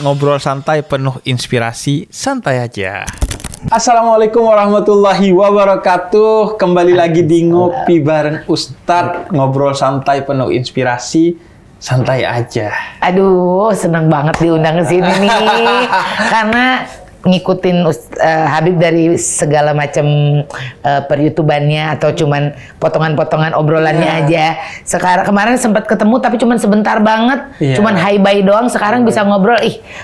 ngobrol santai penuh inspirasi, santai aja. Assalamualaikum warahmatullahi wabarakatuh. Kembali lagi di Ngopi bareng Ustadz, ngobrol santai penuh inspirasi, santai aja. Aduh, senang banget diundang ke sini nih. Karena ngikutin Habib dari segala macam per-YouTubannya atau cuman potongan-potongan obrolannya aja. Sekarang kemarin sempat ketemu tapi cuman sebentar banget, cuman hi bye doang. Sekarang bisa ngobrol,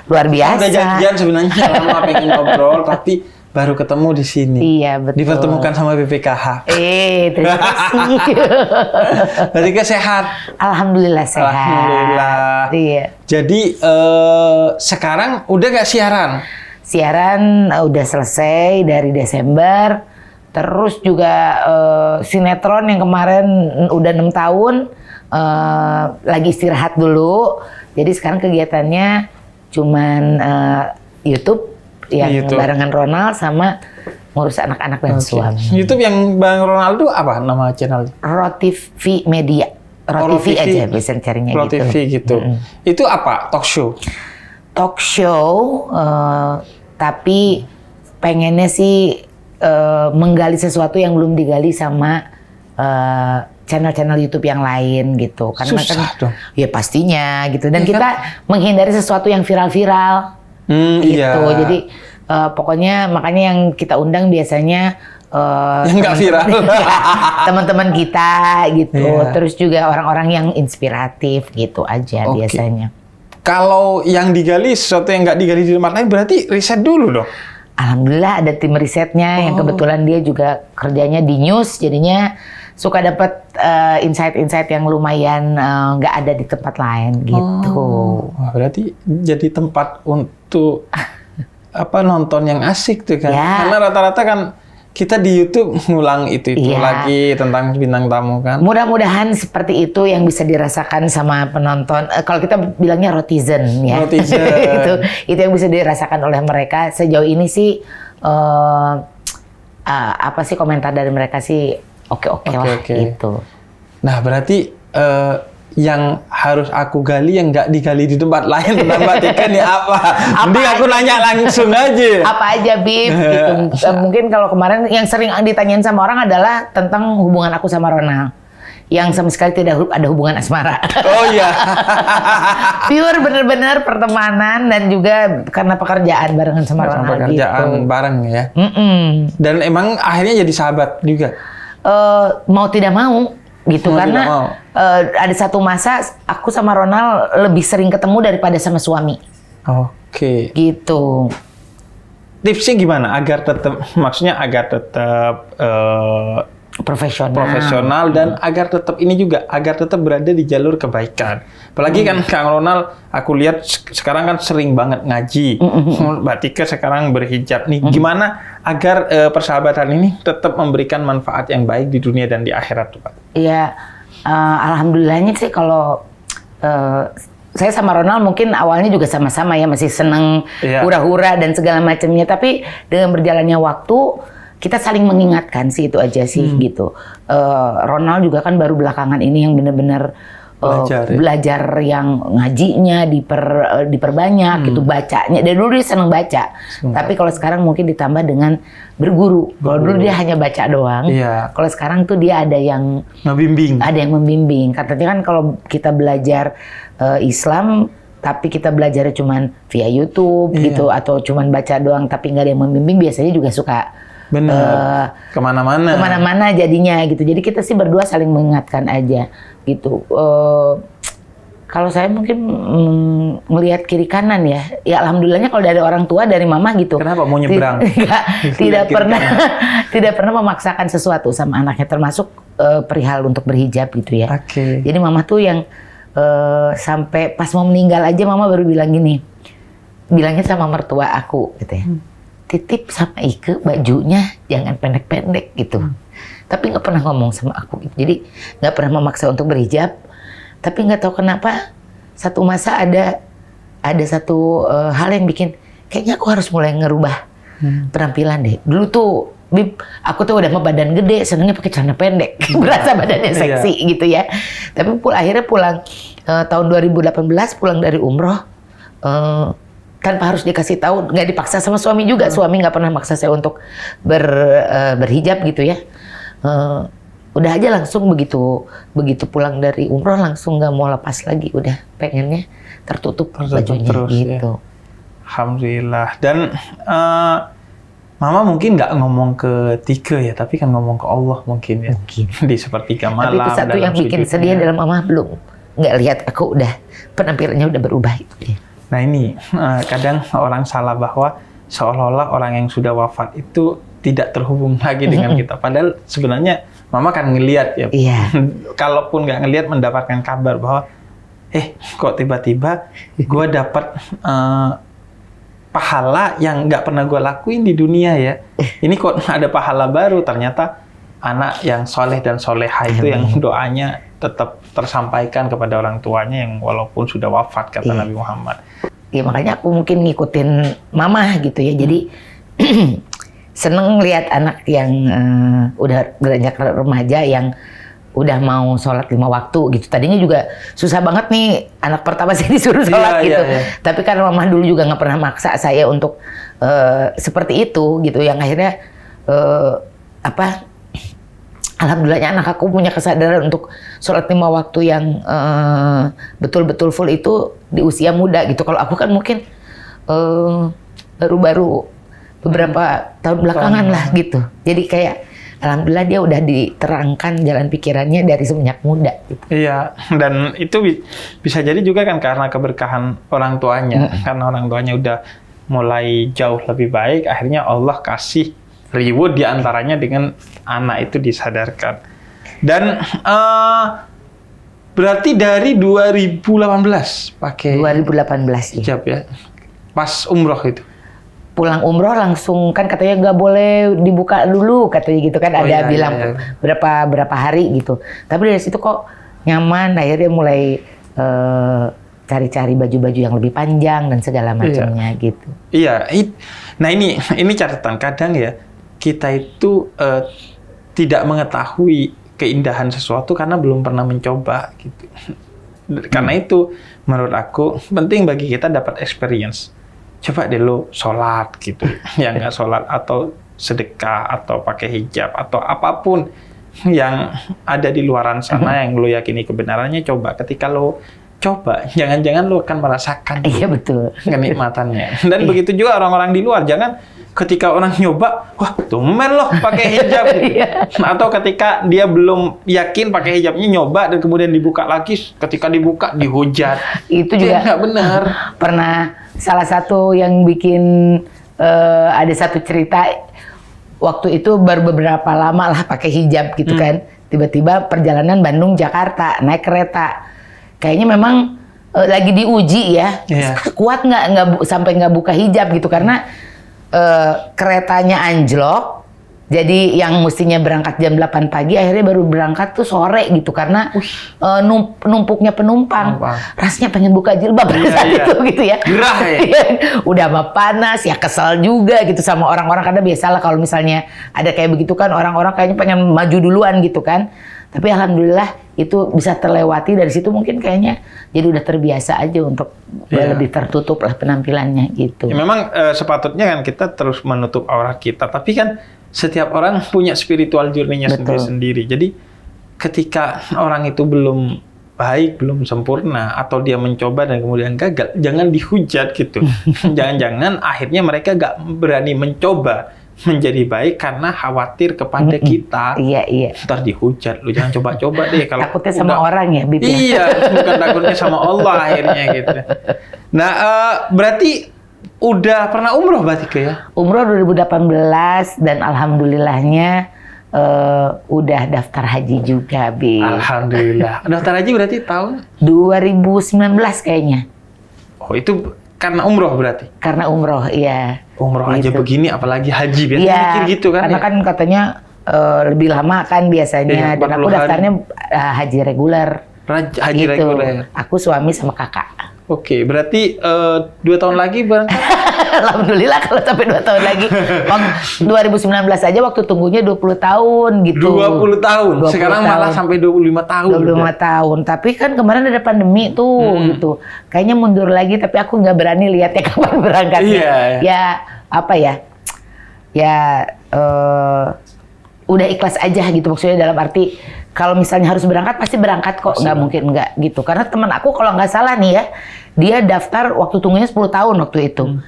luar biasa. Udah janjian sebenarnya lama pengen ngobrol tapi baru ketemu di sini. Iya, betul. Dipertemukan sama BPKH. Terima kasih. Berarti sehat. Alhamdulillah sehat. Alhamdulillah. Iya. Jadi sekarang udah gak siaran? Siaran udah selesai dari Desember. Terus juga sinetron yang kemarin udah 6 tahun lagi istirahat dulu. Jadi sekarang kegiatannya cuman YouTube yang barengan Ronald sama ngurus anak-anak dan suami. YouTube yang Bang Ronald itu apa nama channel? RoTV Media. RoTV aja bisa carinya gitu. RoTV gitu. Itu apa? Talk show? Talk show, tapi pengennya sih menggali sesuatu yang belum digali sama channel-channel YouTube yang lain gitu. Karena susah dong. Ya pastinya gitu. Dan kita menghindari sesuatu yang viral-viral. Gitu. Iya. Jadi pokoknya makanya yang kita undang biasanya yang nggak viral. Teman-teman kita gitu. Iya. Terus juga orang-orang yang inspiratif gitu aja biasanya. Kalau yang digali sesuatu yang nggak digali di tempat lain berarti riset dulu dong. Alhamdulillah ada tim risetnya yang kebetulan dia juga kerjanya di news, jadinya suka dapat insight-insight yang lumayan nggak ada di tempat lain gitu. Wah, berarti jadi tempat untuk nonton yang asik tuh kan? Ya. Karena rata-rata kan kita di YouTube ngulang itu lagi tentang bintang tamu kan. Mudah-mudahan seperti itu yang bisa dirasakan sama penonton. Kalau kita bilangnya rotizen ya. Rotizen. itu yang bisa dirasakan oleh mereka. Sejauh ini sih apa sih komentar dari mereka sih oke lah gitu. Nah berarti yang harus aku gali yang nggak digali di tempat lain tentang Mbak Tika nih apa? Mending aku nanya langsung aja. Apa aja Bib? Gitu. Mungkin kalau kemarin yang sering ditanyain sama orang adalah tentang hubungan aku sama Ronald. Yang sama sekali tidak ada hubungan asmara. Oh iya. Pure bener-bener pertemanan dan juga karena pekerjaan barengan sama Ronald. Pekerjaan gitu. bareng ya. Dan emang akhirnya jadi sahabat juga. Mau tidak mau gitu karena ada satu masa aku sama Ronald lebih sering ketemu daripada sama suami. Oke. Gitu. Tipsnya gimana agar tetap profesional dan agar tetap berada di jalur kebaikan. Apalagi kan Kang Ronald, aku lihat sekarang kan sering banget ngaji. Mbak Tika sekarang berhijab nih. Gimana agar persahabatan ini tetap memberikan manfaat yang baik di dunia dan di akhirat tuh Pak? Iya, alhamdulillahnya sih kalau saya sama Ronald mungkin awalnya juga sama-sama ya masih seneng hura-hura dan segala macamnya. Tapi dengan berjalannya waktu kita saling mengingatkan sih itu aja sih gitu. Ronald juga kan baru belakangan ini yang benar-benar belajar yang ngajinya diperbanyak gitu, bacanya. Dari dulu dia senang baca. Tapi kalau sekarang mungkin ditambah dengan berguru. Kalau dulu dia hanya baca doang. Kalau sekarang tuh dia ada yang membimbing. Ada yang membimbing. Katanya kan kalau kita belajar Islam tapi kita belajarnya cuman via YouTube gitu atau cuman baca doang tapi nggak ada yang membimbing, biasanya juga suka kemana-mana jadinya gitu. Jadi kita sih berdua saling mengingatkan aja gitu. Kalau saya mungkin melihat kiri kanan ya alhamdulillahnya kalau dari orang tua, dari mama gitu. Kenapa mau nyebrang? tidak pernah memaksakan sesuatu sama anaknya, termasuk perihal untuk berhijab gitu ya. Jadi mama tuh yang sampai pas mau meninggal aja mama baru bilang gini, bilangnya sama mertua aku gitu ya. Titip sama Ike bajunya jangan pendek-pendek gitu. Tapi nggak pernah ngomong sama aku gitu. Jadi nggak pernah memaksa untuk berhijab. Tapi nggak tahu kenapa satu masa ada satu hal yang bikin kayaknya aku harus mulai ngerubah penampilan deh. Dulu tuh Bib, aku tuh udah mau badan gede, senengnya pakai celana pendek, berasa badannya seksi gitu ya. Tapi akhirnya pulang tahun 2018 pulang dari umroh, tanpa harus dikasih tahu, nggak dipaksa sama suami juga. Suami nggak pernah maksa saya untuk berhijab gitu ya. Udah aja langsung begitu pulang dari umroh langsung nggak mau lepas lagi, udah pengennya tertutup bajunya terus, gitu. Ya. Alhamdulillah. Dan Mama mungkin nggak ngomong ke Tika ya, tapi kan ngomong ke Allah mungkin ya. Mungkin. Di sepertiga malam. Tapi itu satu yang bikin sedih dalam Mama belum nggak lihat aku udah penampilannya udah berubah itu. Nah ini kadang orang salah bahwa seolah-olah orang yang sudah wafat itu tidak terhubung lagi dengan kita. Padahal sebenarnya Mama kan ngelihat ya. Iya. Kalaupun nggak ngelihat mendapatkan kabar bahwa kok tiba-tiba gue dapat pahala yang nggak pernah gue lakuin di dunia ya. Ini kok ada pahala baru, ternyata anak yang soleh dan soleha itu yang doanya tetap tersampaikan kepada orang tuanya yang walaupun sudah wafat, kata Nabi Muhammad. Ya makanya aku mungkin ngikutin Mama gitu ya. Jadi seneng lihat anak yang udah beranjak remaja yang udah mau sholat 5 waktu gitu. Tadinya juga susah banget nih anak pertama saya disuruh sholat gitu. Tapi karena Mama dulu juga nggak pernah maksa saya untuk seperti itu gitu. Yang akhirnya alhamdulillahnya anak aku punya kesadaran untuk sholat 5 waktu yang betul-betul full itu di usia muda gitu. Kalau aku kan mungkin baru-baru beberapa tahun belakangan lah gitu. Jadi kayak alhamdulillah dia udah diterangkan jalan pikirannya dari semenjak muda. Gitu. Iya, dan itu bisa jadi juga kan karena keberkahan orang tuanya. Karena orang tuanya udah mulai jauh lebih baik, akhirnya Allah kasih reward diantaranya dengan anak itu disadarkan. Dan berarti dari 2018 pakai 2018 hijab ya, pas umroh itu. Pulang umroh langsung kan katanya nggak boleh dibuka dulu katanya gitu kan, ada bilang berapa hari gitu. Tapi dari situ kok nyaman, akhirnya mulai cari-cari baju-baju yang lebih panjang dan segala macamnya gitu. Iya, nah ini catatan kadang ya kita itu tidak mengetahui keindahan sesuatu karena belum pernah mencoba gitu. Karena itu menurut aku penting bagi kita dapat experience. Coba deh lo sholat gitu, yang nggak sholat atau sedekah atau pakai hijab atau apapun yang ada di luaran sana yang lo yakini kebenarannya, coba. Ketika lo coba, jangan-jangan lo akan merasakan kenikmatannya. Dan begitu juga orang-orang di luar, jangan ketika orang nyoba, wah tumben loh pakai hijab. Atau ketika dia belum yakin pakai hijabnya, nyoba dan kemudian dibuka lagi, ketika dibuka dihujat. Itu juga nggak benar. Pernah salah satu yang bikin ada satu cerita, waktu itu baru beberapa lama lah pakai hijab gitu kan. Tiba-tiba perjalanan Bandung-Jakarta, naik kereta. Kayaknya memang lagi diuji ya, kuat nggak sampai nggak buka hijab gitu, karena keretanya anjlok. Jadi yang mestinya berangkat jam 8 pagi akhirnya baru berangkat tuh sore gitu karena numpuknya penumpang. Rasanya pengen buka jilbab saat itu gitu ya. Gerah ya. Udah mah panas ya, kesel juga gitu sama orang-orang, karena biasalah kalau misalnya ada kayak begitu kan orang-orang kayaknya pengen maju duluan gitu kan. Tapi alhamdulillah itu bisa terlewati. Dari situ mungkin kayaknya jadi udah terbiasa aja untuk lebih tertutup lah penampilannya gitu. Ya, memang sepatutnya kan kita terus menutup aurat kita, tapi kan setiap orang punya spiritual journey-nya sendiri-sendiri. Jadi ketika orang itu belum baik, belum sempurna, atau dia mencoba dan kemudian gagal, jangan dihujat gitu. Jangan-jangan akhirnya mereka nggak berani mencoba menjadi baik karena khawatir kepada kita. Iya. Ntar dihujat, lu jangan coba-coba deh. Kalau takutnya sama orang ya, Bib. Iya, bukan takutnya sama Allah akhirnya gitu. Nah, berarti udah pernah umroh berarti ya? Umroh 2018 dan alhamdulillahnya udah daftar haji juga, Bib. Alhamdulillah. Daftar haji berarti tahun? 2019 kayaknya. Oh, itu karena umroh berarti? Karena umroh, iya. Umroh gitu. Aja begini, apalagi haji. Biasanya mikir gitu kan? Karena kan katanya lebih lama kan biasanya. Dan aku daftarnya haji reguler. Haji gitu. Reguler. Aku suami sama kakak. Oke, berarti 2 tahun lagi berangkat? Alhamdulillah kalau sampai 2 tahun lagi. 2019 aja waktu tunggunya 20 tahun gitu. 20 tahun. 20 Sekarang tahun. malah sampai 25 tahun. 25 tahun. Tapi kan kemarin ada pandemi tuh gitu. Kayaknya mundur lagi tapi aku nggak berani lihatnya kapan berangkatnya. Iya. Ya apa ya? Ya udah ikhlas aja gitu, maksudnya dalam arti kalau misalnya harus berangkat pasti berangkat kok, nggak mungkin nggak gitu. Karena teman aku kalau nggak salah nih ya, dia daftar waktu tunggunya 10 tahun waktu itu.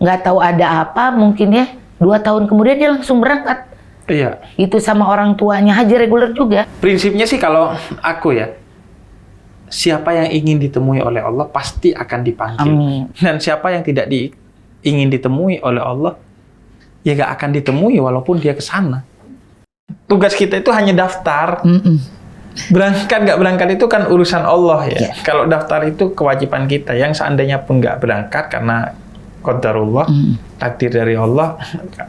Nggak tahu ada apa mungkin ya 2 tahun kemudian dia langsung berangkat. Iya. Itu sama orang tuanya haji reguler juga. Prinsipnya sih kalau aku ya, siapa yang ingin ditemui oleh Allah pasti akan dipanggil. Amin. Dan siapa yang tidak ingin ditemui oleh Allah, ya nggak akan ditemui walaupun dia ke sana. Tugas kita itu hanya daftar. Berangkat nggak berangkat itu kan urusan Allah ya. Kalau daftar itu kewajiban kita. Yang seandainya pun nggak berangkat karena qadarullah, takdir dari Allah,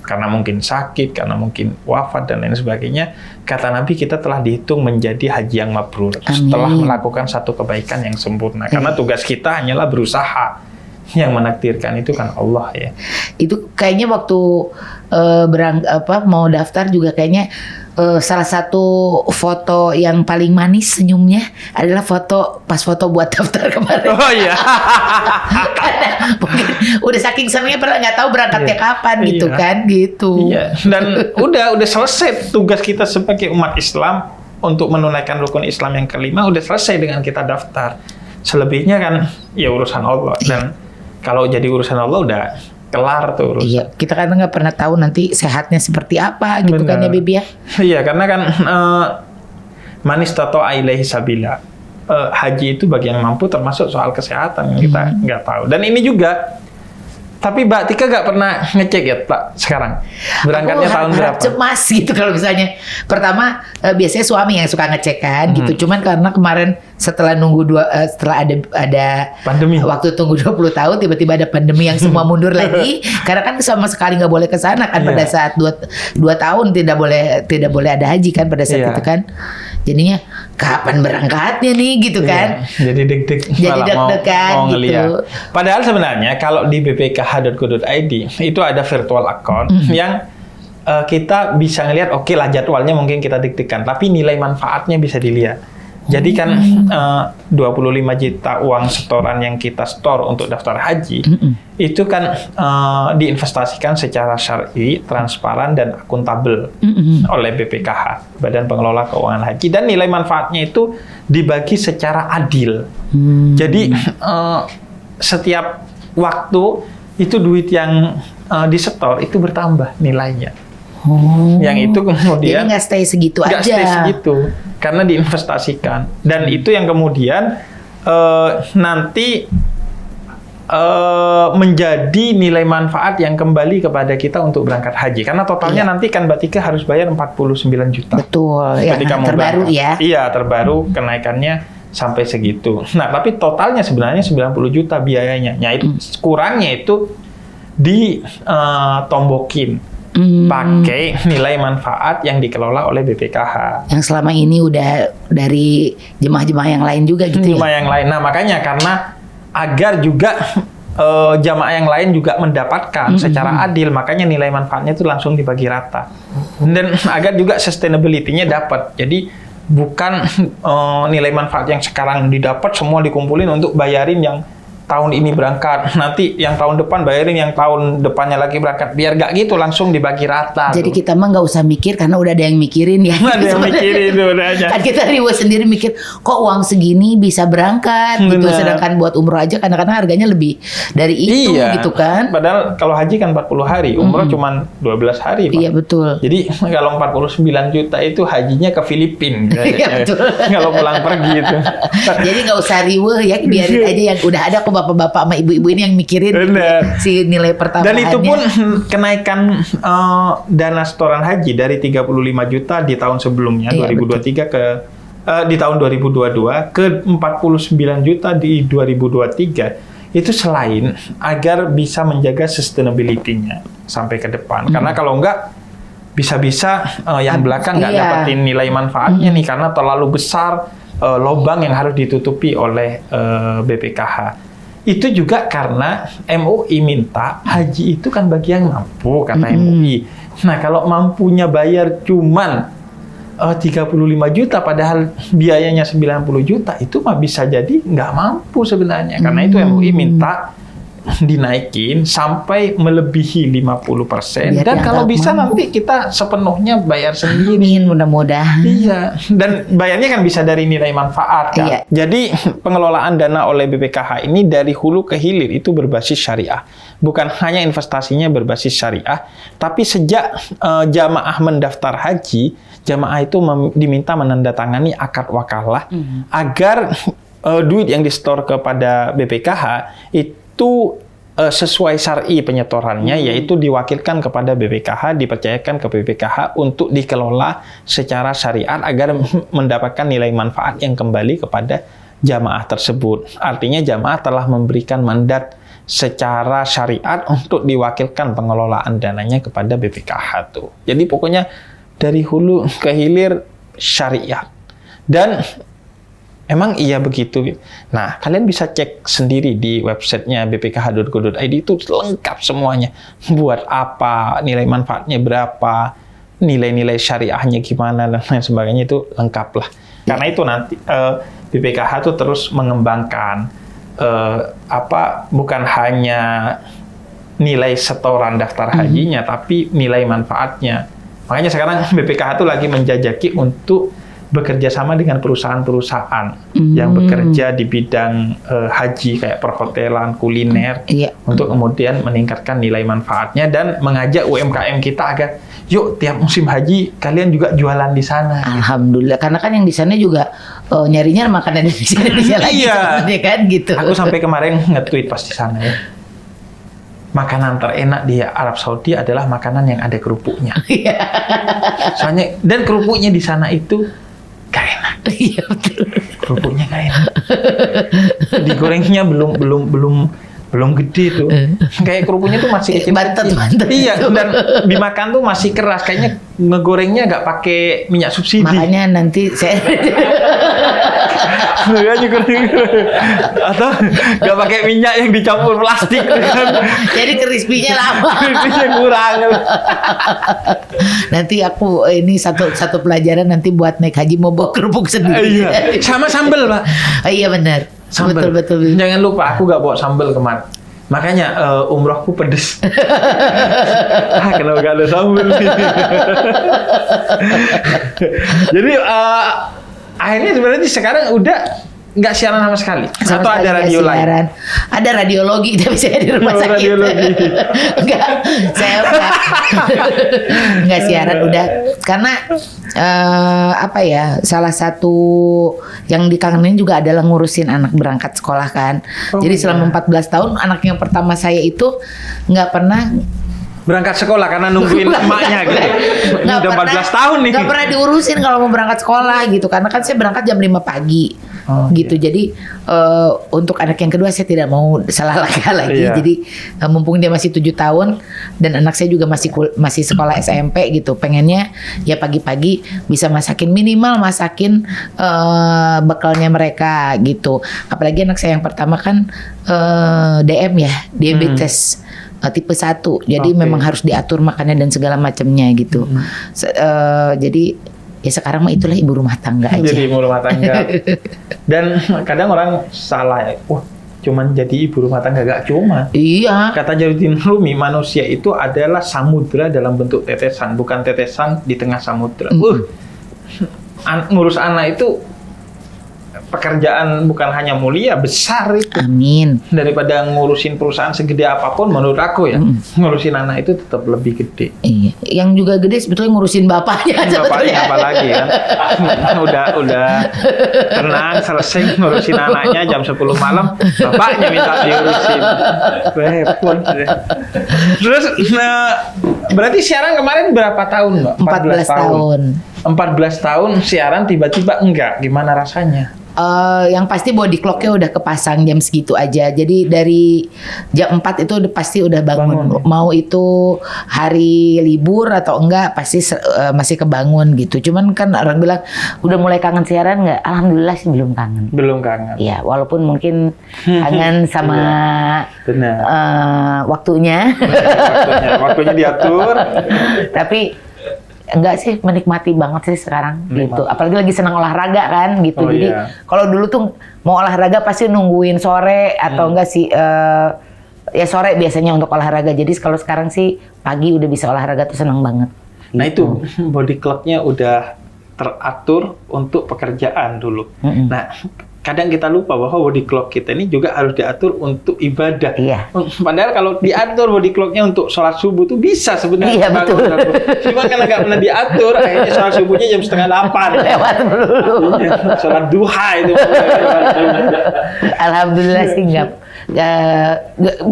karena mungkin sakit, karena mungkin wafat dan lain sebagainya, kata Nabi kita telah dihitung menjadi haji yang mabrur setelah melakukan satu kebaikan yang sempurna. Karena tugas kita hanyalah berusaha. Yang menakdirkan itu kan Allah ya. Itu kayaknya waktu mau daftar juga kayaknya salah satu foto yang paling manis senyumnya adalah pas foto buat daftar kemarin. Oh iya. Karena mungkin udah saking senangnya nggak tahu berangkatnya kapan gitu kan gitu. Iya. Dan udah selesai tugas kita sebagai umat Islam untuk menunaikan rukun Islam yang kelima udah selesai dengan kita daftar. Selebihnya kan ya urusan Allah dan kalau jadi urusan Allah udah kelar tuh urusan. Iya, kita kan nggak pernah tahu nanti sehatnya seperti apa gitu. Bener. Kan ya Bibi ya. Iya, karena kan man istata'a ilaihi sabila. Haji itu bagi yang mampu termasuk soal kesehatan yang kita nggak tahu. Dan ini juga, tapi Mbak Tika nggak pernah ngecek ya Pak sekarang? Berangkatnya tahun berapa? Cemas gitu kalau misalnya. Pertama biasanya suami yang suka ngecek kan gitu. Cuman karena kemarin setelah nunggu setelah ada pandemi, waktu tunggu 20 tahun tiba-tiba ada pandemi yang semua mundur lagi. Karena kan sama sekali nggak boleh ke sana kan pada saat 2 tahun tidak boleh ada haji kan pada saat itu kan. Jadinya kapan berangkatnya nih gitu kan. Jadi deg-degan mau ngeliat gitu. Padahal sebenarnya kalau di bpkh.go.id itu ada virtual account yang kita bisa ngelihat oke lah jadwalnya mungkin kita deg-degan tapi nilai manfaatnya bisa dilihat. Jadi kan 25 juta uang setoran yang kita store untuk daftar haji itu kan diinvestasikan secara syar'i, transparan dan akuntabel oleh BPKH, Badan Pengelola Keuangan Haji, dan nilai manfaatnya itu dibagi secara adil. Jadi setiap waktu itu duit yang disetor itu bertambah nilainya. Yang itu kemudian jadi nggak stay segitu aja. Nggak stay segitu karena diinvestasikan dan itu yang kemudian nanti menjadi nilai manfaat yang kembali kepada kita untuk berangkat haji karena totalnya nanti kan Mbak Tika harus bayar 49 juta. Betul. Ketika mau terbaru berangkat. Ya. Iya terbaru kenaikannya sampai segitu. Nah tapi totalnya sebenarnya 90 juta biayanya. Nah itu kurangnya itu ditombokin. Pakai nilai manfaat yang dikelola oleh BPKH. Yang selama ini udah dari jemaah-jemaah yang lain juga gitu jemaah yang lain. Nah makanya karena agar juga jamaah yang lain juga mendapatkan secara adil, makanya nilai manfaatnya itu langsung dibagi rata. Dan agar juga sustainability-nya dapat. Jadi bukan nilai manfaat yang sekarang didapat semua dikumpulin untuk bayarin yang tahun ini berangkat, nanti yang tahun depan bayarin yang tahun depannya lagi berangkat, biar gak gitu langsung dibagi rata. Jadi kita mah nggak usah mikir karena udah ada yang mikirin ya. Ada yang mikirin udah aja. Kan kita ribut sendiri mikir, kok uang segini bisa berangkat gitu, sedangkan buat umroh aja kadang-kadang harganya lebih dari itu gitu kan. Padahal kalau haji kan 40 hari, umroh cuma 12 hari. Pak. Iya betul. Jadi kalau 49 juta itu hajinya ke Filipina. Iya betul. Kalau pulang pergi itu. Jadi nggak usah riweh ya, biarin aja yang udah ada kok bapak-bapak sama ibu-ibu ini yang mikirin si nilai pertambahannya. Dan itu pun kenaikan dana setoran haji dari 35 juta di tahun sebelumnya 2023 ke di tahun 2022 ke 49 juta di 2023 itu selain agar bisa menjaga sustainability-nya sampai ke depan. Karena kalau enggak bisa-bisa yang belakang nggak dapetin nilai manfaatnya nih karena terlalu besar lubang yang harus ditutupi oleh BPKH. Itu juga karena MUI minta haji itu kan bagi yang mampu, kata MUI. Nah, kalau mampunya bayar cuman 35 juta padahal biayanya 90 juta, itu mah bisa jadi nggak mampu sebenarnya. Karena itu MUI minta dinaikin sampai melebihi 50%. Dan kalau bisa nanti kita sepenuhnya bayar sendiri. Amin, mudah-mudahan. Iya, dan bayarnya kan bisa dari nilai manfaat kan. Iya. Jadi pengelolaan dana oleh BPKH ini dari hulu ke hilir itu berbasis syariah. Bukan hanya investasinya berbasis syariah, tapi sejak jamaah mendaftar haji, jamaah itu diminta menandatangani akad wakalah agar duit yang disetor kepada BPKH itu sesuai syar'i penyetorannya, yaitu diwakilkan kepada BPKH, dipercayakan ke BPKH untuk dikelola secara syariat agar mendapatkan nilai manfaat yang kembali kepada jamaah tersebut. Artinya jamaah telah memberikan mandat secara syariat untuk diwakilkan pengelolaan dananya kepada BPKH tuh. Jadi pokoknya dari hulu ke hilir syariat. Dan emang iya begitu. Nah, kalian bisa cek sendiri di websitenya bpkh.go.id, itu lengkap semuanya. Buat apa, nilai manfaatnya berapa, nilai-nilai syariahnya gimana, dan lain sebagainya, itu lengkap lah. Karena itu nanti BPKH tuh terus mengembangkan bukan hanya nilai setoran daftar hajinya, tapi nilai manfaatnya. Makanya sekarang BPKH tuh lagi menjajaki untuk bekerja sama dengan perusahaan-perusahaan yang bekerja di bidang haji kayak perhotelan, kuliner, untuk kemudian meningkatkan nilai manfaatnya dan mengajak UMKM kita agar yuk tiap musim haji kalian juga jualan di sana. Alhamdulillah, karena kan yang di sana juga nyarinya makanan Indonesia lagi, sebenarnya kan gitu. Aku sampai kemarin nge-tweet pas di sana ya. Makanan terenak di Arab Saudi adalah makanan yang ada kerupuknya. Soalnya dan kerupuknya di sana itu gak enak. Iya betul. Kerupuknya gak enak. Digorengnya belum gede tuh. Kayak kerupuknya tuh masih kecil. Bantet. Iya, dan dimakan tuh masih keras. Kayaknya ngegorengnya nggak pakai minyak subsidi. Makanya nanti saya atau nggak pakai minyak yang dicampur plastik kan. Jadi crispy-nya lama. Crispy-nya kurang. Nanti aku ini satu pelajaran nanti buat naik haji mau bawa kerupuk sendiri. Iya. Sama sambal, Pak. Iya benar. Sambal. Betul. Jangan lupa, aku nggak bawa sambal kemarin. Makanya umrohku pedes. Kenapa nggak ada sambal? Jadi akhirnya sebenarnya sekarang udah nggak siaran sama sekali. Atau ada radio lain? Ada radiologi, tapi saya di rumah sakit. Radiologi. Saya nggak siaran udah. Karena salah satu yang dikangenin juga adalah ngurusin anak berangkat sekolah kan. Jadi selama 14 tahun anak yang pertama saya itu nggak pernah berangkat sekolah karena nungguin emaknya gitu. Ini udah 14 tahun nih. Nggak pernah diurusin kalau mau berangkat sekolah gitu. Karena kan saya berangkat jam 5 pagi. Gitu. Jadi untuk anak yang kedua saya tidak mau salah langkah lagi. Jadi mumpung dia masih 7 tahun dan anak saya juga masih sekolah SMP gitu. Pengennya ya pagi-pagi bisa masakin bekalnya mereka gitu. Apalagi anak saya yang pertama kan DM ya, diabetes. Tipe 1, jadi memang harus diatur makannya dan segala macamnya gitu. Jadi ya sekarang mah itulah ibu rumah tangga aja. Jadi ibu rumah tangga. Dan kadang orang salah ya, cuman jadi ibu rumah tangga, gak cuma. Iya. Kata Jalaluddin Rumi, manusia itu adalah samudra dalam bentuk tetesan, bukan tetesan di tengah samudra. Ngurus anak itu pekerjaan bukan hanya mulia, besar itu. Amin. Daripada ngurusin perusahaan segede apapun, menurut aku ya, ngurusin anak itu tetap lebih gede. Iya. Yang juga gede sebetulnya ngurusin bapaknya. Bapaknya apalagi kan. udah tenang, selesai ngurusin anaknya jam 10 malam, bapaknya minta diurusin. Repot. Terus berarti siaran kemarin berapa tahun, Mbak? 14 tahun. 14 tahun siaran tiba-tiba enggak, gimana rasanya? Yang pasti body clock-nya udah kepasang jam segitu aja. Jadi dari jam 4 itu pasti udah bangun. Mau itu hari libur atau enggak pasti masih kebangun gitu. Cuman kan orang bilang udah mulai kangen siaran nggak? Alhamdulillah sih belum kangen. Belum kangen. Iya, walaupun mungkin kangen sama waktunya. Waktunya diatur. Tapi enggak sih, menikmati banget sih sekarang gitu. Apalagi lagi senang olahraga kan gitu. Jadi kalau dulu tuh mau olahraga pasti nungguin sore atau enggak sih ya sore biasanya untuk olahraga. Jadi kalau sekarang sih pagi udah bisa olahraga tuh senang banget. Gitu. Nah itu body clock-nya udah teratur untuk pekerjaan dulu. Nah kadang kita lupa bahwa body clock kita ini juga harus diatur untuk ibadah. Iya. Padahal kalau diatur body clock-nya untuk sholat subuh tuh bisa sebenarnya. Iya betul. Cuma karena nggak pernah diatur, akhirnya sholat subuhnya jam 7:30. Lewat dulu. Sholat duha itu. Alhamdulillah sih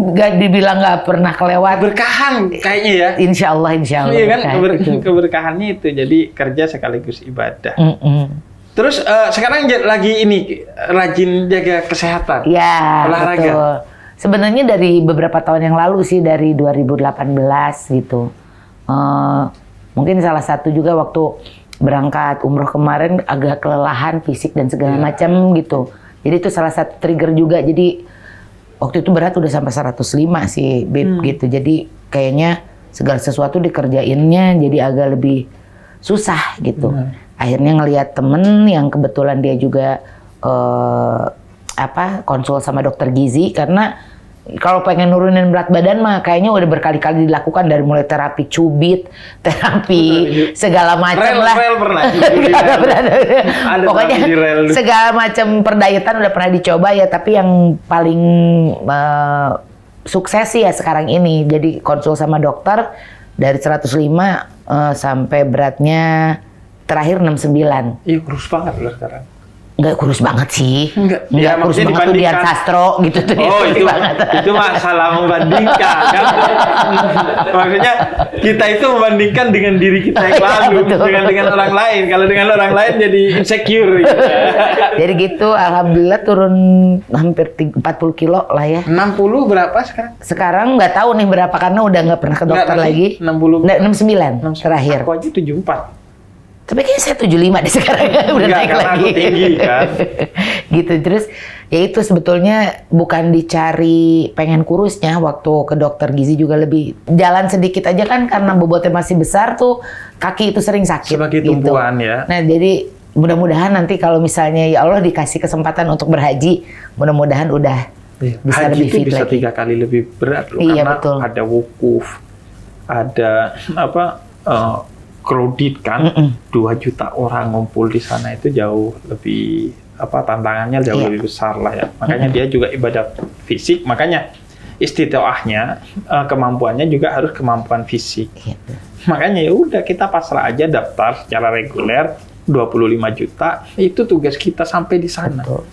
nggak dibilang nggak pernah kelewat. Berkahan kayaknya ya. Insya Allah. Iya kan keberkahannya itu. Jadi kerja sekaligus ibadah. Terus sekarang lagi ini rajin jaga kesehatan. Ya, olahraga. Betul. Sebenarnya dari beberapa tahun yang lalu sih, dari 2018 gitu. Mungkin salah satu juga waktu berangkat umroh kemarin agak kelelahan fisik dan segala macam gitu. Jadi itu salah satu trigger juga. Jadi waktu itu berat udah sampai 105 sih, Beb, gitu. Jadi kayaknya segala sesuatu dikerjainnya jadi agak lebih susah gitu. Akhirnya ngelihat temen yang kebetulan dia juga konsul sama dokter gizi, karena kalau pengen nurunin berat badan mah kayaknya udah berkali-kali dilakukan, dari mulai terapi cubit, terapi segala macam lah. Rel pernah. Pokoknya segala macam perdietan udah pernah dicoba ya, tapi yang paling sukses sih ya sekarang ini. Jadi konsul sama dokter dari 105 sampai beratnya terakhir 69. Iya, kurus banget loh sekarang. Enggak kurus banget sih. Enggak kurus banget tuh Dian Sastro gitu tuh. Oh, itu masalah membandingkan kan. Maksudnya kita itu membandingkan dengan diri kita yang lalu, dengan orang lain. Kalau dengan orang lain jadi insecure gitu. Jadi gitu, alhamdulillah turun hampir 40 kilo lah ya. 60 berapa sekarang? Sekarang nggak tahu nih berapa, karena udah nggak pernah ke dokter lagi. 60. 69 terakhir. Aku aja 74. Tapi kayaknya saya 75 deh sekarang, udah naik lagi. Aku tinggi kan. Gitu, terus ya itu sebetulnya bukan dicari pengen kurusnya, waktu ke dokter gizi juga lebih jalan sedikit aja kan, karena bobotnya masih besar tuh, kaki itu sering sakit. Sebagai gitu. tumpuan ya. Nah jadi mudah-mudahan nanti kalau misalnya ya Allah dikasih kesempatan untuk berhaji, mudah-mudahan udah bisa haji lebih itu fit bisa lagi. 3 kali lebih berat loh, Iya, karena betul. ada wukuf, ada kredit kan, 2 juta orang ngumpul di sana, itu jauh lebih tantangannya jauh lebih besar lah ya. Makanya dia juga ibadah fisik, makanya istitoahnya kemampuannya juga harus kemampuan fisik. Makanya ya udah kita pasrah aja, daftar secara reguler 25 juta, itu tugas kita sampai di sana. Betul.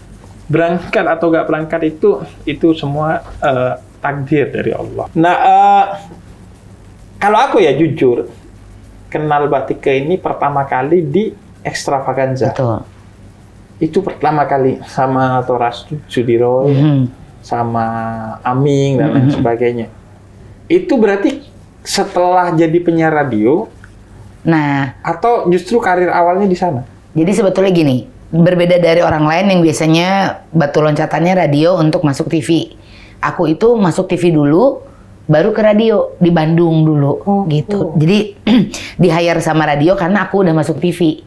Berangkat atau nggak berangkat itu semua takdir dari Allah. Nah, kalau aku ya jujur kenal Batika ini pertama kali di Extravaganza. Betul. Itu pertama kali sama Toras Sudiroy, sama Aming dan lain sebagainya. Itu berarti setelah jadi penyiar radio. Nah, atau justru karir awalnya di sana? Jadi sebetulnya gini, berbeda dari orang lain yang biasanya batu loncatannya radio untuk masuk TV. Aku itu masuk TV dulu, baru ke radio di Bandung dulu, gitu. Jadi di-hire sama radio karena aku udah masuk TV.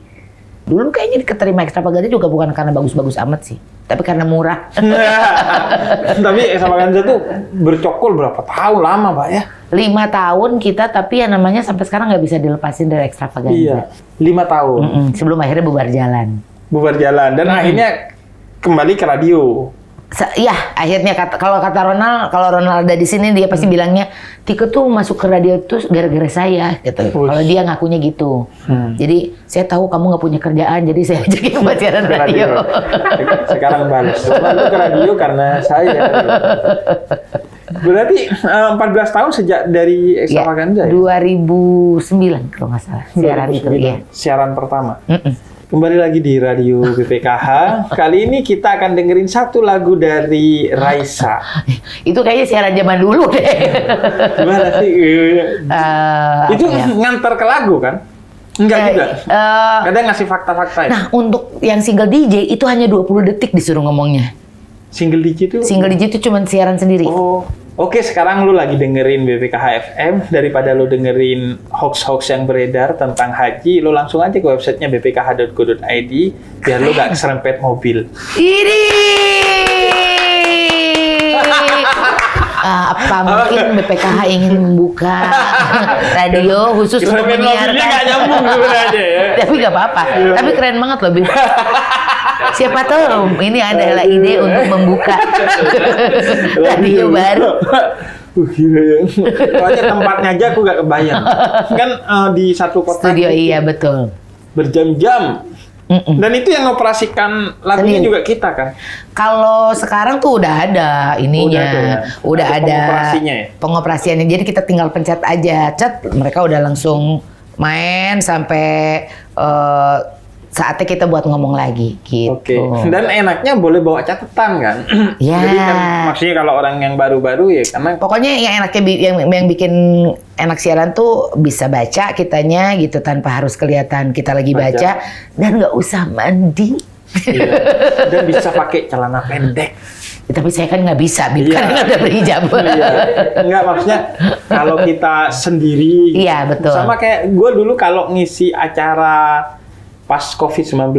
Dulu kayaknya keterima Extravaganza juga bukan karena bagus-bagus amat sih, tapi karena murah. Tapi Extravaganza tuh bercokol berapa tahun lama, Pak ya? 5 tahun kita, tapi ya namanya sampai sekarang nggak bisa dilepasin dari Extravaganza. Iya, 5 tahun. Sebelum akhirnya bubar jalan. Bubar jalan, dan akhirnya kembali ke radio. Ya, akhirnya kalau kata Ronald, kalau Ronald ada di sini dia pasti bilangnya, Tika tuh masuk ke radio itu gara-gara saya, gitu. Kalau dia ngakunya gitu. Jadi saya tahu kamu nggak punya kerjaan, jadi saya ajakin buat siaran radio. Sekarang balas. Ke radio karena saya. Berarti 14 tahun sejak dari Extravaganza ya? 2009 kalau nggak salah siaran itu ya. Siaran pertama. Kembali lagi di Radio BPKH. Kali ini kita akan dengerin satu lagu dari Raisa. Itu kayaknya siaran zaman dulu deh. Gimana sih? Itu nganter ke lagu kan? Enggak juga. Kadang ngasih fakta-fakta ya. Nah, untuk yang single DJ itu hanya 20 detik disuruh ngomongnya. Single DJ itu? Single DJ itu cuma siaran sendiri. Oh. Oke, sekarang lu lagi dengerin BPKH FM. Daripada lu dengerin hoax-hoax yang beredar tentang haji, lu langsung aja ke websitenya bpkh.go.id biar lu gak keserempet mobil. Ini apa mungkin BPKH ingin membuka radio khusus untuk menyiarkan? Nggak nyambung sebenarnya ya. Tapi nggak apa-apa. Tapi keren banget loh, Bib. Siapa tahu ini adalah ide untuk membuka radio baru. Gila ya. Soalnya tempatnya aja aku gak kebayang. Kan di satu kota. Studio iya betul. Berjam-jam. Dan itu yang operasikan lagunya juga kita kan. Kalau sekarang tuh udah ada ininya, udah ada pengoperasiannya. Jadi kita tinggal pencet aja, mereka udah langsung main sampai saatnya kita buat ngomong lagi gitu. Oke. Dan enaknya boleh bawa catatan kan? Ya. Jadi kan maksudnya kalau orang yang baru-baru ya karena pokoknya yang enaknya yang bikin enak siaran tuh bisa baca kitanya gitu tanpa harus kelihatan kita lagi baca dan nggak usah mandi. Iya. Dan bisa pakai celana pendek. Tapi saya kan nggak bisa, karena udah berhijab. Iya. Nggak, maksudnya kalau kita sendiri. Iya, betul. Sama kayak gue dulu kalau ngisi acara pas COVID-19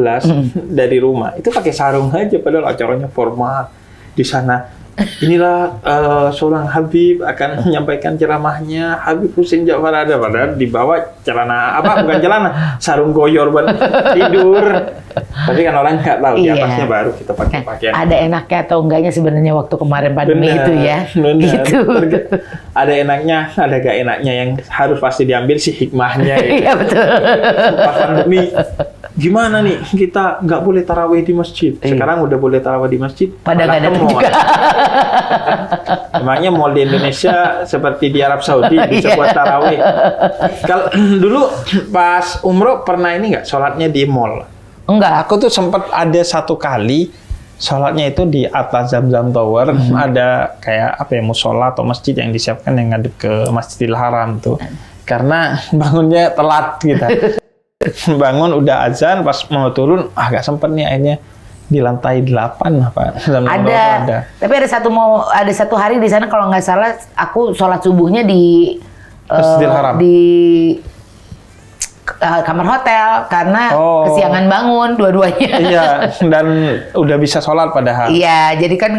dari rumah, itu pakai sarung aja padahal acaranya formal. Di sana, inilah seorang Habib akan menyampaikan ceramahnya, Habib Husin Ja'far Adha, padahal dibawa celana, bukan celana, sarung goyor buat tidur. Tapi kan orang nggak tahu, di atasnya baru kita pakai pakaian. Ada enaknya atau enggaknya sebenarnya waktu kemarin pandemi itu ya. Gitu. Ada enaknya, ada gak enaknya yang harus pasti diambil sih hikmahnya. Iya betul. Pas pandemi, gimana nih kita nggak boleh tarawih di masjid. Sekarang udah boleh tarawih di masjid. Pada nggak ada juga. Emangnya mall di Indonesia seperti di Arab Saudi bisa buat tarawih. Kalau dulu pas umroh pernah ini nggak sholatnya di mall? Enggak. Aku tuh sempat ada satu kali sholatnya itu di atas Zamzam Tower. Ada kayak musola atau masjid yang disiapkan yang ngadep ke Masjidil Haram tuh. Karena bangunnya telat gitu. Bangun udah azan, pas mau turun agak sempet nih akhirnya di lantai 8 apa. Ada. Tapi ada satu hari di sana kalau nggak salah aku sholat subuhnya di Masjidil Haram. Di kamar hotel karena kesiangan bangun dua-duanya. Iya, dan udah bisa sholat padahal. Iya, jadi kan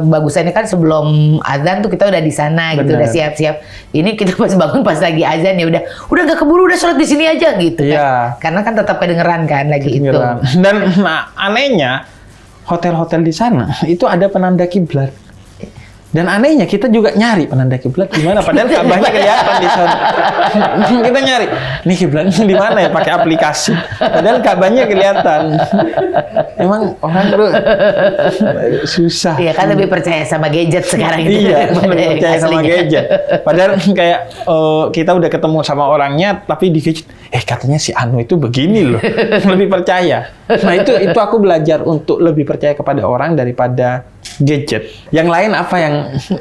bagusannya kan sebelum azan tuh kita udah di sana gitu, udah siap-siap. Ini kita pas bangun pas lagi azan ya udah nggak keburu, udah sholat di sini aja gitu kan. Karena kan tetap kedengeran kan lagi itu. Dan anehnya hotel-hotel di sana itu ada penanda kiblat. Dan anehnya kita juga nyari penanda kiblat di mana, padahal Ka'bahnya kelihatan di sana. Kita nyari, nih kiblatnya di mana ya, pakai aplikasi. Padahal Ka'bahnya kelihatan. Emang orang tuh susah. Iya kan lebih percaya sama gadget sekarang itu. Iya, lebih percaya sama gadget. Padahal kayak kita udah ketemu sama orangnya, tapi di gadget, katanya si Anu itu begini loh. Lebih percaya. Nah itu aku belajar untuk lebih percaya kepada orang daripada gadget. Yang lain apa yang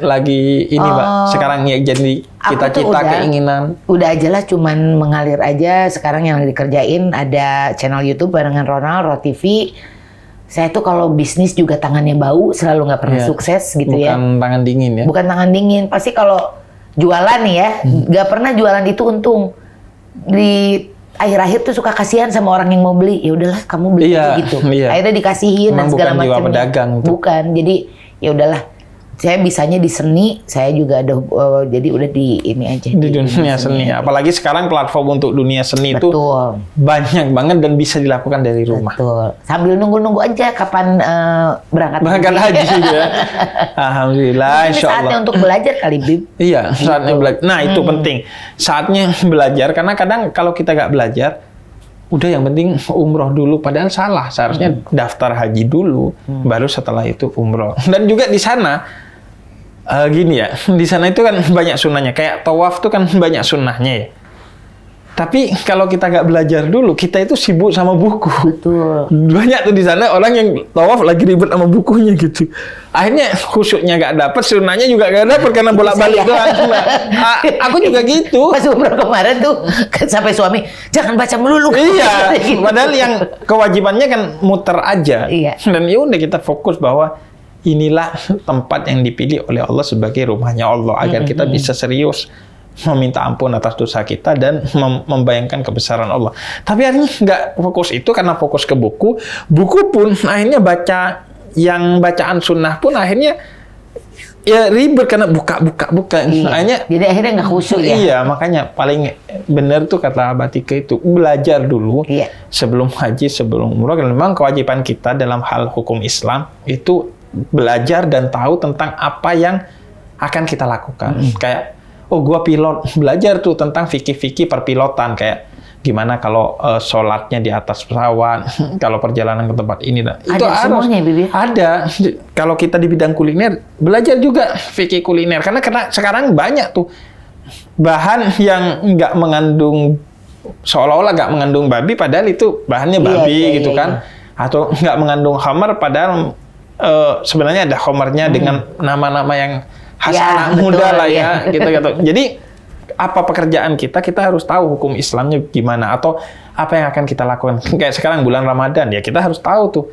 lagi ini Mbak sekarang ya jadi cita-cita keinginan? Udah aja lah, cuman mengalir aja. Sekarang yang dikerjain ada channel YouTube barengan Ronald, RoTV. Saya tuh kalau bisnis juga tangannya bau, selalu nggak pernah sukses gitu. Bukan tangan dingin ya? Bukan tangan dingin. Pasti kalau jualan nih ya, nggak pernah jualan itu untung. Di akhir-akhir tuh suka kasihan sama orang yang mau beli. Ya udahlah kamu beli gitu. Akhirnya dikasihin dan segala macamnya. Bukan jiwa pedagang. Bukan. Jadi ya udahlah. Saya bisanya di seni, saya juga ada jadi udah di ini aja. Di dunia seni. Apalagi sekarang platform untuk dunia seni itu banyak banget dan bisa dilakukan dari rumah. Betul. Sambil nunggu-nunggu aja kapan berangkat haji ya. Alhamdulillah, insya Allah. Saatnya untuk belajar kali, Bib. Iya, saatnya belajar. Nah, itu penting. Saatnya belajar, karena kadang kalau kita nggak belajar, udah yang penting umroh dulu. Padahal salah. Seharusnya daftar haji dulu, baru setelah itu umroh. Dan juga di sana, Gini ya, di sana itu kan banyak sunnahnya. Kayak tawaf tuh kan banyak sunnahnya ya. Tapi kalau kita nggak belajar dulu, kita itu sibuk sama buku. Betul. Banyak tuh di sana orang yang tawaf lagi ribet sama bukunya gitu. Akhirnya khusyuknya nggak dapet, sunnahnya juga nggak dapet karena bolak-balik doang. Aku juga gitu. Pas umroh kemarin tuh sampai suami, jangan baca melulu. Iya, padahal yang kewajibannya kan muter aja. Iya. Dan ya udah kita fokus bahwa inilah tempat yang dipilih oleh Allah sebagai rumahnya Allah agar kita bisa serius meminta ampun atas dosa kita dan membayangkan kebesaran Allah. Tapi akhirnya nggak fokus itu karena fokus ke buku. Buku pun akhirnya baca yang bacaan sunnah pun akhirnya ya ribet karena buka. Iya. Akhirnya Jadi akhirnya nggak khusyuk ya. Iya, makanya paling benar tuh kata Mbak Tika itu belajar dulu sebelum haji, sebelum umroh. Karena memang kewajiban kita dalam hal hukum Islam itu belajar dan tahu tentang apa yang akan kita lakukan. Kayak gua pilot, belajar tuh tentang fikih-fikih perpilotan kayak gimana kalau sholatnya di atas pesawat, kalau perjalanan ke tempat ini. Itu Ada semuanya, Bibi. Ada. Kalau kita di bidang kuliner, belajar juga fikih kuliner. Karena sekarang banyak tuh bahan yang nggak mengandung, seolah-olah nggak mengandung babi, padahal itu bahannya babi gitu kan. Atau nggak mengandung khamar, padahal sebenarnya ada khamarnya dengan nama-nama yang khas anak muda lah ya. Gitu. Jadi apa pekerjaan kita harus tahu hukum Islamnya gimana atau apa yang akan kita lakukan. Kayak sekarang bulan Ramadan ya, kita harus tahu tuh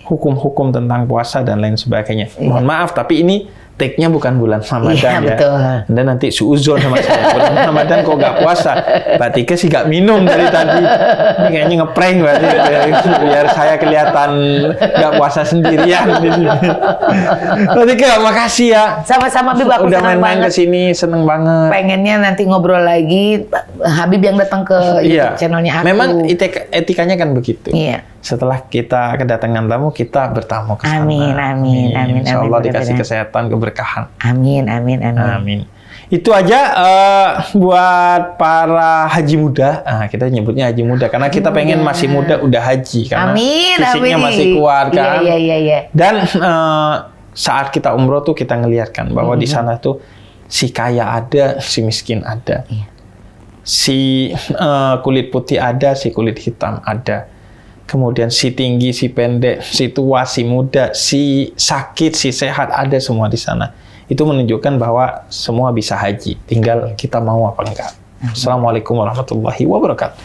hukum-hukum tentang puasa dan lain sebagainya. Mohon maaf tapi ini take-nya bukan bulan Ramadan ya. Betul. Dan nanti suuzon sama saya. Bulan Ramadan kok nggak puasa. Mbak Tika sih nggak minum dari tadi. Ini kayaknya ngeprank berarti biar saya kelihatan nggak puasa sendirian. Mbak Tika makasih ya. Sama-sama Bib, aku udah senang main-main banget. ke sini, seneng banget. Pengennya nanti ngobrol lagi. Habib yang datang ke YouTube channelnya aku. Memang etikanya kan begitu. Iya. Setelah kita kedatangan tamu, kita bertamu ke sana. Amin. Insya Allah dikasih Benar-benar. kesehatan, keberkahan. Amin. Itu aja buat para haji muda. Kita nyebutnya haji muda karena kita pengen masih muda udah haji karena fisiknya masih kuat kan. Iya. Dan saat kita umroh tuh kita ngelihatkan bahwa di sana tuh si kaya ada, si miskin ada. Iya. Si kulit putih ada, si kulit hitam ada. Kemudian si tinggi, si pendek, si tua, si muda, si sakit, si sehat, ada semua di sana. Itu menunjukkan bahwa semua bisa haji. Tinggal kita mau apa enggak. Assalamualaikum warahmatullahi wabarakatuh.